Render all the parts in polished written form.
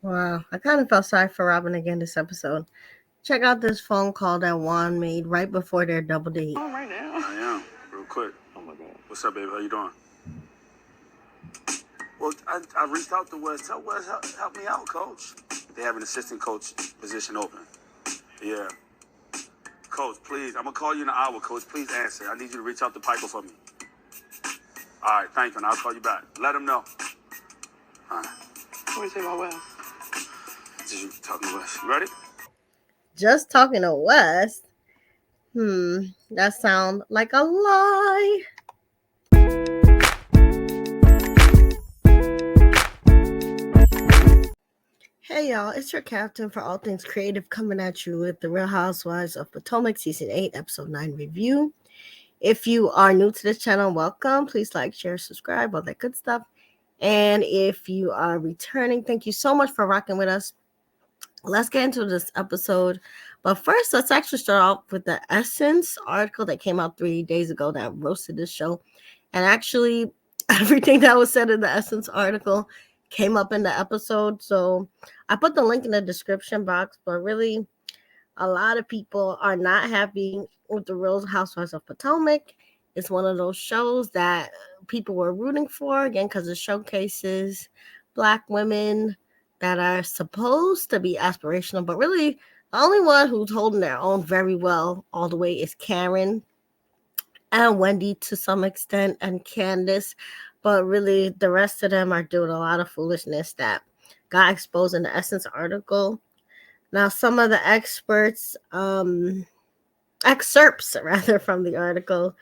Wow, I kind of felt sorry for Robyn again this episode. Check out this phone call that Juan made right before their double date. On right now. I am, real quick. Oh my god. What's up, baby? How you doing? Well, I reached out to Wes. Tell Wes help me out, coach. They have an assistant coach position open. Yeah. Coach, please. I'm going to call you in an hour, coach. Please answer. I need you to reach out to Piper for me. All right, thank you, and I'll call you back. Let him know. All right. What do you say about Wes? Did you talking to Wes? You ready? Just talking to Wes. That sound like a lie. Hey y'all, it's your captain for all things creative coming at you with the Real Housewives of Potomac Season 8, Episode 9 review. If you are new to this channel, welcome. Please like, share, subscribe, all that good stuff. And if you are returning, thank you so much for rocking with us. Let's get into this episode. But first, let's actually start off with the Essence article that came out 3 days ago that roasted this show. And actually, everything that was said in the Essence article came up in the episode. So I put the link in the description box, but really, a lot of people are not happy with the Real Housewives of Potomac. It's one of those shows that people were rooting for, again, because it showcases Black women that are supposed to be aspirational, but really the only one who's holding their own very well all the way is Karen and Wendy to some extent and Candace. But really the rest of them are doing a lot of foolishness that got exposed in the Essence article. Now, some of the experts, excerpts rather from the article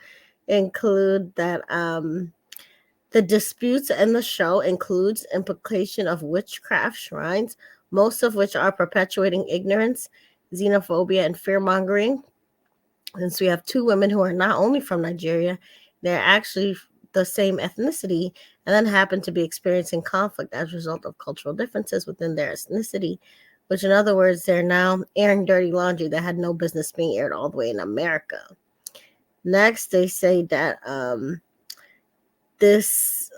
include that the disputes in the show includes implication of witchcraft shrines, most of which are perpetuating ignorance, xenophobia, and fear-mongering. Since we have two women who are not only from Nigeria, they're actually the same ethnicity, and then happen to be experiencing conflict as a result of cultural differences within their ethnicity, which in other words, they're now airing dirty laundry that had no business being aired all the way in America. Next, they say that this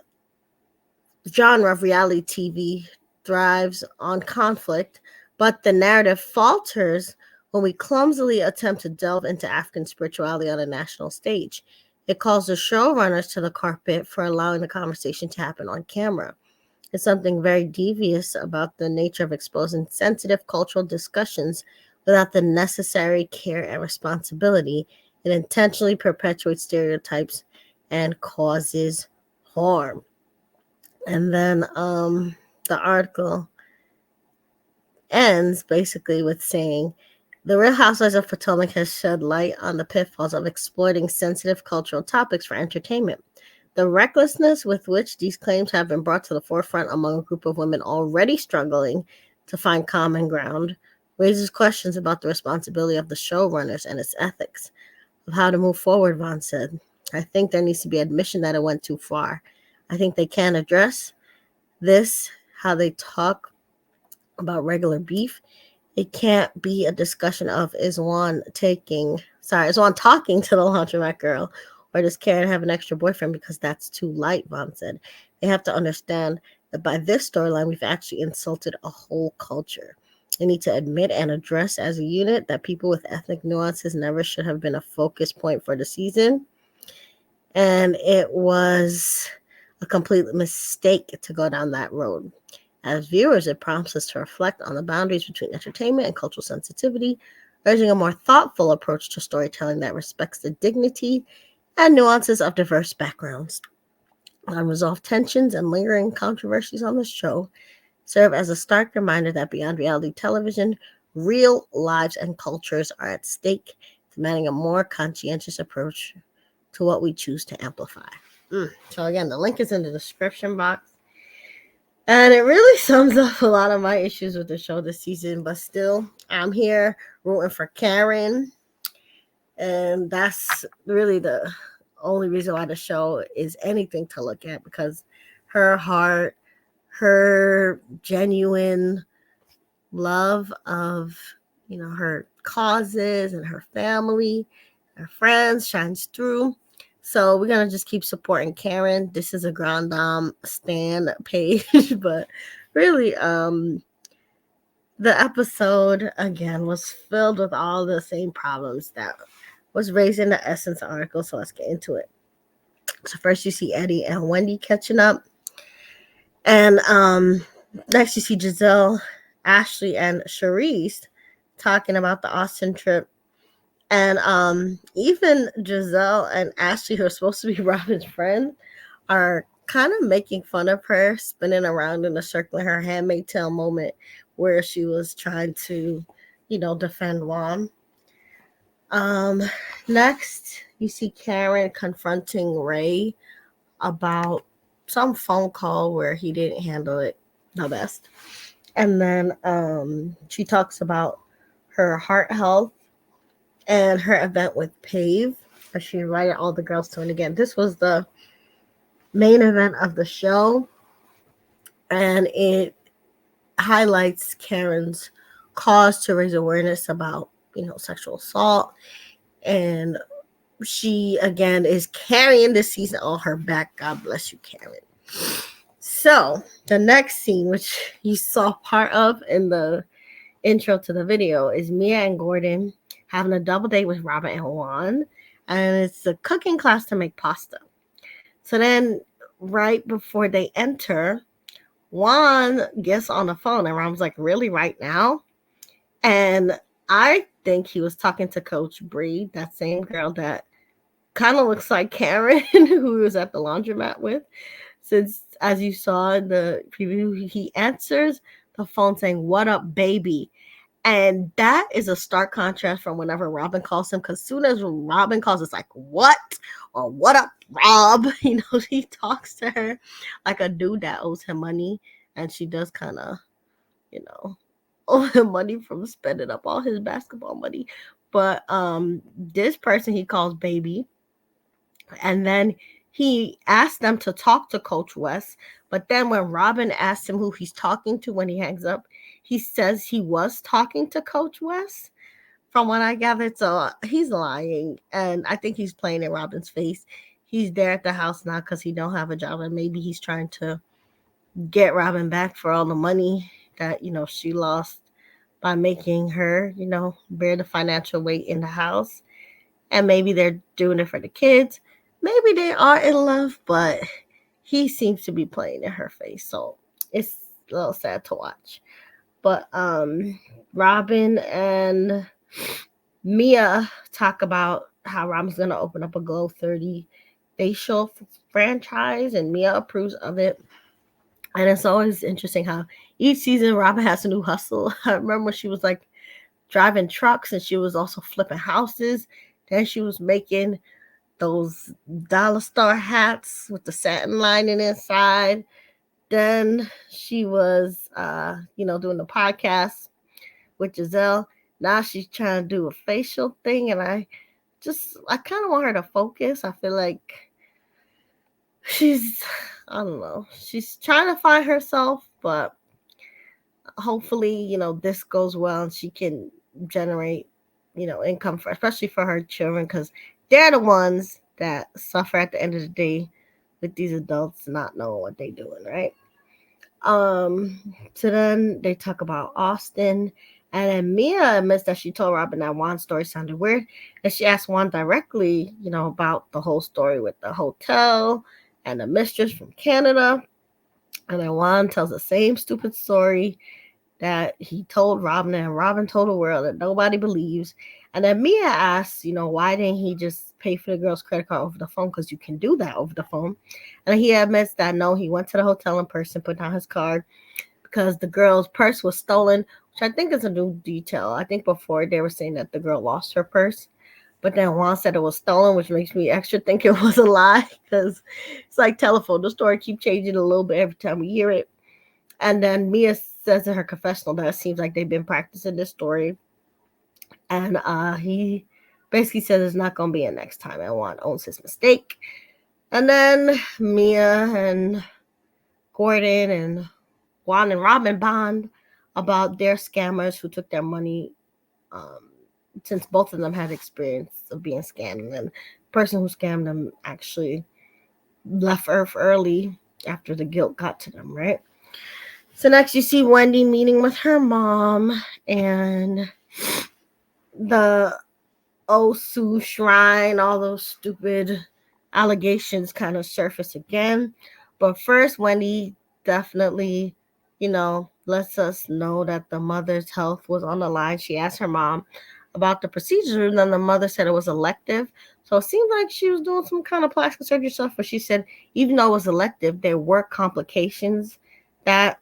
genre of reality TV thrives on conflict, but the narrative falters when we clumsily attempt to delve into African spirituality on a national stage. It calls the showrunners to the carpet for allowing the conversation to happen on camera. It's something very devious about the nature of exposing sensitive cultural discussions without the necessary care and responsibility. It intentionally perpetuates stereotypes and causes harm. And then the article ends basically with saying, the Real Housewives of Potomac has shed light on the pitfalls of exploiting sensitive cultural topics for entertainment. The recklessness with which these claims have been brought to the forefront among a group of women already struggling to find common ground raises questions about the responsibility of the showrunners and its ethics of how to move forward, Vaughn said. I think there needs to be admission that it went too far. I think they can address this, how they talk about regular beef. It can't be a discussion of is Juan talking to the laundromat girl, or does Karen have an extra boyfriend, because that's too light, Vaughn said. They have to understand that by this storyline, we've actually insulted a whole culture. They need to admit and address as a unit that people with ethnic nuances never should have been a focus point for the season. And it was a complete mistake to go down that road. As viewers, it prompts us to reflect on the boundaries between entertainment and cultural sensitivity, urging a more thoughtful approach to storytelling that respects the dignity and nuances of diverse backgrounds. Unresolved tensions and lingering controversies on the show serve as a stark reminder that beyond reality television, real lives and cultures are at stake, demanding a more conscientious approach to what we choose to amplify. So again, the link is in the description box. And it really sums up a lot of my issues with the show this season, but still, I'm here rooting for Karen. And that's really the only reason why the show is anything to look at, because her heart, her genuine love of, her causes and her family, her friends shines through. So we're going to just keep supporting Karen. This is a Grand Dame stan page, but really, The episode again was filled with all the same problems that was raised in the Essence article. So let's get into it. So first you see Eddie and Wendy catching up, and next you see Giselle, Ashley, and Charisse talking about the Austin trip. And even Giselle and Ashley, who are supposed to be Robyn's friends, are kind of making fun of her spinning around in a circle in her Handmaid's Tale moment where she was trying to, defend Juan. Um, Next, you see Karen confronting Ray about some phone call where he didn't handle it the best. And then she talks about her heart health and her event with PAVE. She invited all the girls to it again. This was the main event of the show, and it highlights Karen's cause to raise awareness about, sexual assault. And she, again, is carrying this season on her back. God bless you, Karen. So, the next scene, which you saw part of in the intro to the video, is Mia and Gordon having a double date with Robyn and Juan. And it's a cooking class to make pasta. So then, right before they enter, Juan gets on the phone and Robyn's like, really, right now? And I think he was talking to Coach Bree, that same girl that kind of looks like Karen, who he was at the laundromat with. Since, as you saw in the preview, he answers the phone saying, "What up, baby?" And that is a stark contrast from whenever Robyn calls him, because soon as Robyn calls, it's like, "What?" or "What up, Rob?" He talks to her like a dude that owes him money. And she does kind of, you know, owe him money from spending up all his basketball money. But this person he calls baby. And then he asked them to talk to Coach West. But then when Robyn asked him who he's talking to when he hangs up, he says he was talking to Coach West. From what I gathered, so he's lying, and I think he's playing in Robyn's face. He's there at the house now because he don't have a job, and maybe he's trying to get Robyn back for all the money that she lost by making her bear the financial weight in the house. And maybe they're doing it for the kids. Maybe they are in love, but he seems to be playing in her face, so it's a little sad to watch. But Robyn and Mia talk about how Robyn's gonna open up a Glow 30 facial franchise, and Mia approves of it. And it's always interesting how each season Robyn has a new hustle. I remember when she was like driving trucks, and she was also flipping houses. Then she was making those dollar store hats with the satin lining inside. Then she was, doing the podcast with Giselle. Now she's trying to do a facial thing, and I kind of want her to focus. I feel like I don't know, she's trying to find herself, but hopefully, this goes well and she can generate, income especially for her children, because they're the ones that suffer at the end of the day with these adults not knowing what they're doing, right? So then they talk about Austin, and then Mia admits that she told Robyn that Juan's story sounded weird, and she asked Juan directly, about the whole story with the hotel and the mistress from Canada. And then Juan tells the same stupid story that he told Robyn, and Robyn told the world that nobody believes. And then Mia asks, why didn't he just pay for the girl's credit card over the phone? Because you can do that over the phone. And he admits that no, he went to the hotel in person, put down his card, because the girl's purse was stolen, which I think is a new detail. I think before they were saying that the girl lost her purse, but then Juan said it was stolen, which makes me extra think it was a lie, because it's like telephone. The story keeps changing a little bit every time we hear it. And then Mia says in her confessional that it seems like they've been practicing this story. And he basically says it's not going to be a next time, and Juan owns his mistake. And then Mia and Gordon and Juan and Robyn bond about their scammers who took their money, since both of them had experience of being scammed. And the person who scammed them actually left Earth early after the guilt got to them, right? So next you see Wendy meeting with her mom, and the Osu shrine, all those stupid allegations kind of surface again. But first, Wendy definitely, lets us know that the mother's health was on the line. She asked her mom about the procedure, and then the mother said it was elective. So it seemed like she was doing some kind of plastic surgery stuff, but she said even though it was elective, there were complications that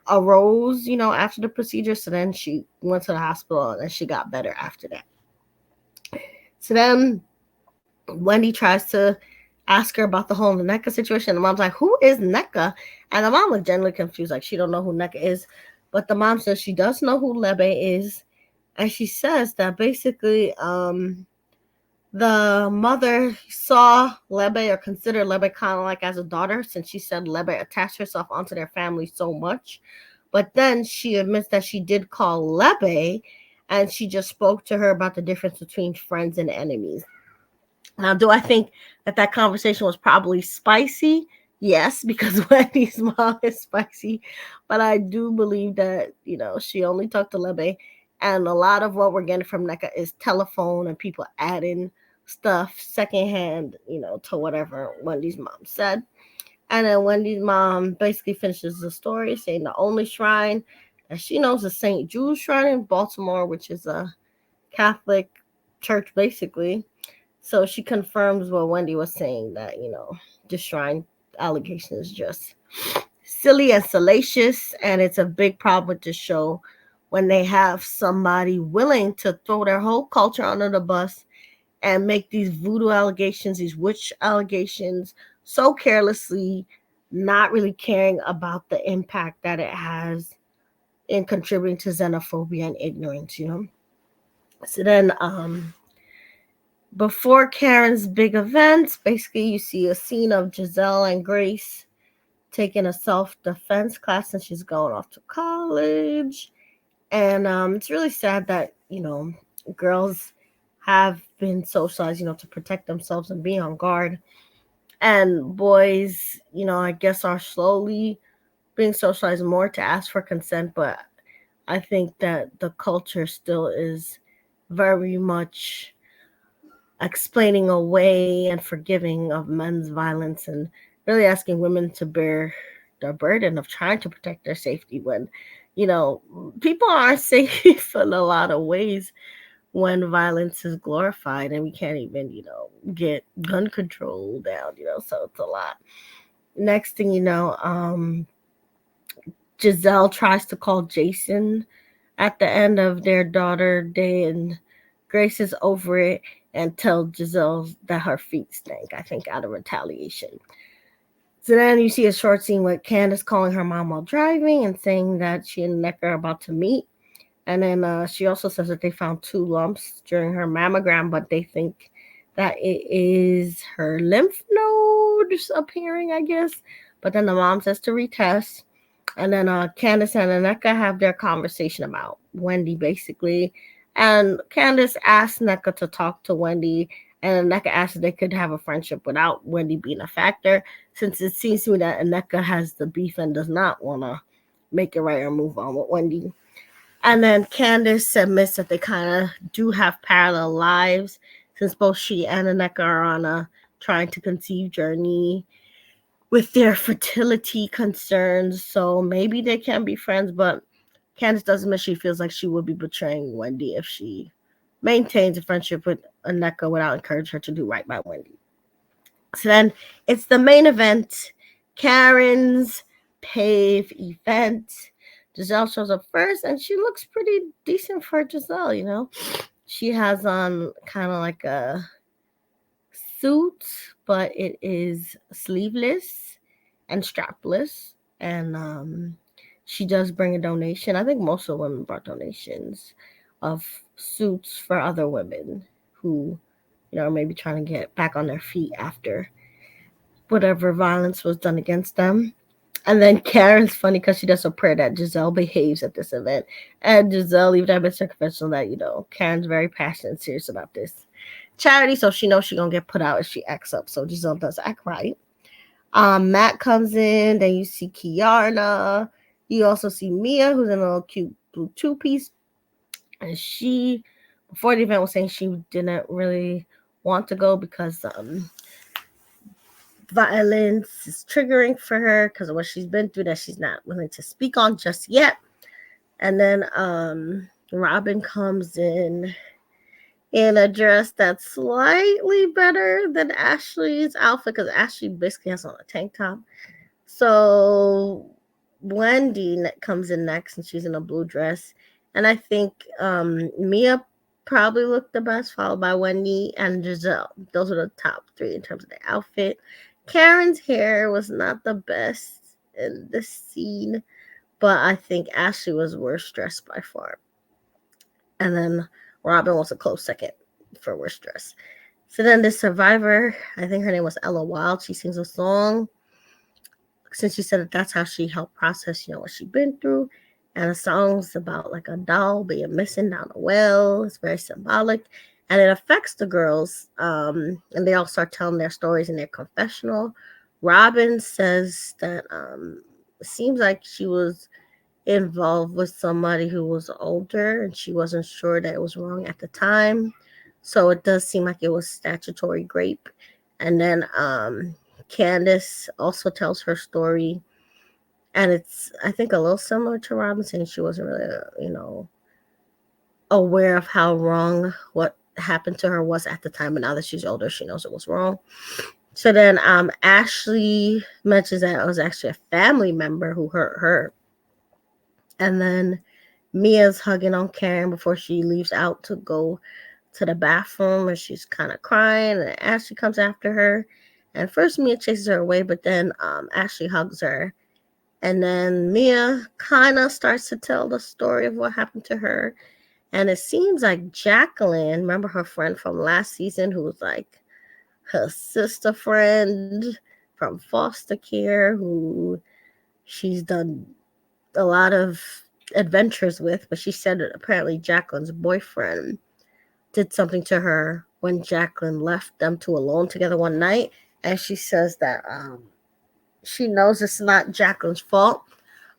arose, after the procedure. So then she went to the hospital and she got better after that. So then Wendy tries to ask her about the whole NECA situation. The mom's like, "Who is NECA?" And the mom was generally confused, like she don't know who NECA is. But the mom says she does know who Lebe is, and she says that basically, the mother saw Lebe or considered Lebe kind of like as a daughter, since she said Lebe attached herself onto their family so much. But then she admits that she did call Lebe, and she just spoke to her about the difference between friends and enemies. Now, do I think that that conversation was probably spicy? Yes, because Wendy's mom is spicy. But I do believe that, she only talked to Lebe. And a lot of what we're getting from NECA is telephone and people adding stuff secondhand, to whatever Wendy's mom said. And then Wendy's mom basically finishes the story saying the only shrine that she knows is St. Jude's Shrine in Baltimore, which is a Catholic church, basically. So she confirms what Wendy was saying, that, the shrine allegation is just silly and salacious. And it's a big problem with the show when they have somebody willing to throw their whole culture under the bus and make these voodoo allegations, these witch allegations, so carelessly, not really caring about the impact that it has in contributing to xenophobia and ignorance. So then, before Karen's big events, basically you see a scene of Giselle and Grace taking a self-defense class, and she's going off to college. And it's really sad that, girls have been socialized, to protect themselves and be on guard. And boys, I guess are slowly being socialized more to ask for consent. But I think that the culture still is very much explaining away and forgiving of men's violence, and really asking women to bear the burden of trying to protect their safety when, people aren't safe in a lot of ways when violence is glorified, and we can't even, get gun control down, so it's a lot. Next thing you know, Giselle tries to call Jason at the end of their daughter day, and Grace is over it and tells Giselle that her feet stink, I think out of retaliation. So then you see a short scene with Candace calling her mom while driving and saying that she and Nick are about to meet. And then she also says that they found 2 lumps during her mammogram, but they think that it is her lymph nodes appearing, I guess. But then the mom says to retest. And then Candace and Aneka have their conversation about Wendy, basically. And Candace asks Neka to talk to Wendy, and Neka asks if they could have a friendship without Wendy being a factor, since it seems to me that Neka has the beef and does not want to make it right or move on with Wendy. And then Candace admits that they kind of do have parallel lives, since both she and Aneka are on a trying to conceive journey with their fertility concerns. So maybe they can be friends, but Candace does admit she feels like she would be betraying Wendy if she maintains a friendship with Aneka without encouraging her to do right by Wendy. So then it's the main event, Karen's PAVE event. Giselle shows up first, and she looks pretty decent for Giselle. She has on kind of like a suit, but it is sleeveless and strapless. And she does bring a donation. I think most of the women brought donations of suits for other women who, are maybe trying to get back on their feet after whatever violence was done against them. And then Karen's funny because she does a prayer that Giselle behaves at this event. And Giselle even admits her confessional that, Karen's very passionate and serious about this charity, so she knows she's going to get put out if she acts up. So Giselle does act right. Matt comes in, then you see Kiarna, You also see Mia, who's in a little cute blue two-piece, and she, before the event, was saying she didn't really want to go because violence is triggering for her because of what she's been through that she's not willing to speak on just yet. And then Robyn comes in a dress that's slightly better than Ashley's outfit because Ashley basically has on a tank top. So Wendy comes in next and she's in a blue dress. And I think Mia probably looked the best, followed by Wendy and Giselle. Those are the top three in terms of the outfit. Karen's hair was not the best in this scene, but I think Ashley was worst dressed by far. And then Robyn was a close second for worst dress. So then the survivor, I think her name was Ella Wild. She sings a song since she said that that's how she helped process, what she'd been through. And the song's about like a doll being missing down a well. It's very symbolic. And it affects the girls. And they all start telling their stories in their confessional. Robyn says that it seems like she was involved with somebody who was older and she wasn't sure that it was wrong at the time. So it does seem like it was statutory rape. And then Candace also tells her story. And it's, I think, a little similar to Robyn saying she wasn't really, aware of how wrong what happened to her was at the time. But now that she's older, she knows it was wrong. So then Ashley mentions that it was actually a family member who hurt her. And then Mia's hugging on Karen before she leaves out to go to the bathroom, and she's kind of crying, and Ashley comes after her. And first Mia chases her away, but then Ashley hugs her. And then Mia kind of starts to tell the story of what happened to her. And it seems like Jacqueline, remember her friend from last season who was like her sister friend from foster care, who she's done a lot of adventures with, but she said that apparently Jacqueline's boyfriend did something to her when Jacqueline left them two alone together one night. And she says that she knows it's not Jacqueline's fault,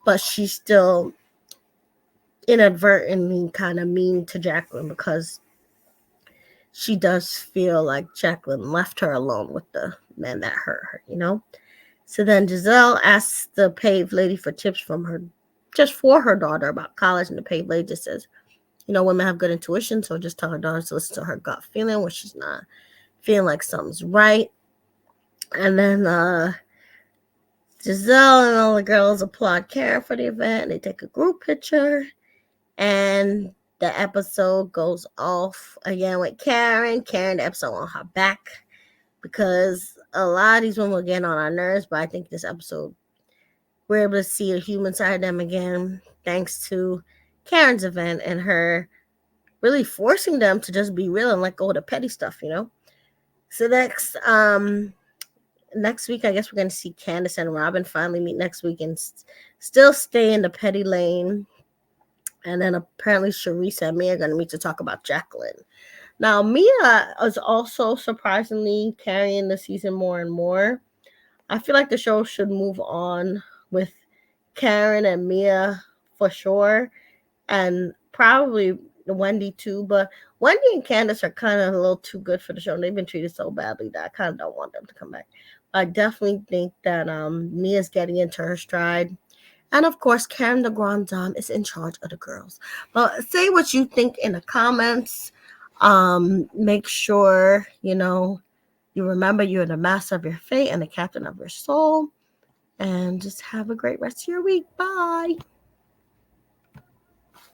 but she's still inadvertently kind of mean to Jacqueline because she does feel like Jacqueline left her alone with the man that hurt her. So then Giselle asks the PAVE lady for tips from her, just for her daughter about college, and the PAVE lady just says, women have good intuition, so just tell her daughter to listen to her gut feeling when she's not feeling like something's right. And then Giselle and all the girls applaud Karen for the event. They take a group picture, and the episode goes off again with Karen. The episode on her back because a lot of these women were getting on our nerves, but I think this episode we're able to see a human side of them again thanks to Karen's event and her really forcing them to just be real and let go of the petty stuff. So next week, I guess we're going to see Candace and Robyn finally meet next week and still stay in the petty lane. And then apparently Charissa and Mia are going to meet to talk about Jacqueline. Now, Mia is also surprisingly carrying the season more and more. I feel like the show should move on with Karen and Mia for sure. And probably Wendy too. But Wendy and Candace are kind of a little too good for the show. And they've been treated so badly that I kind of don't want them to come back. I definitely think that Mia's getting into her stride. And of course, Karen the Grand Dame is in charge of the girls. But say what you think in the comments. Make sure, you remember you're the master of your fate and the captain of your soul. And just have a great rest of your week. Bye.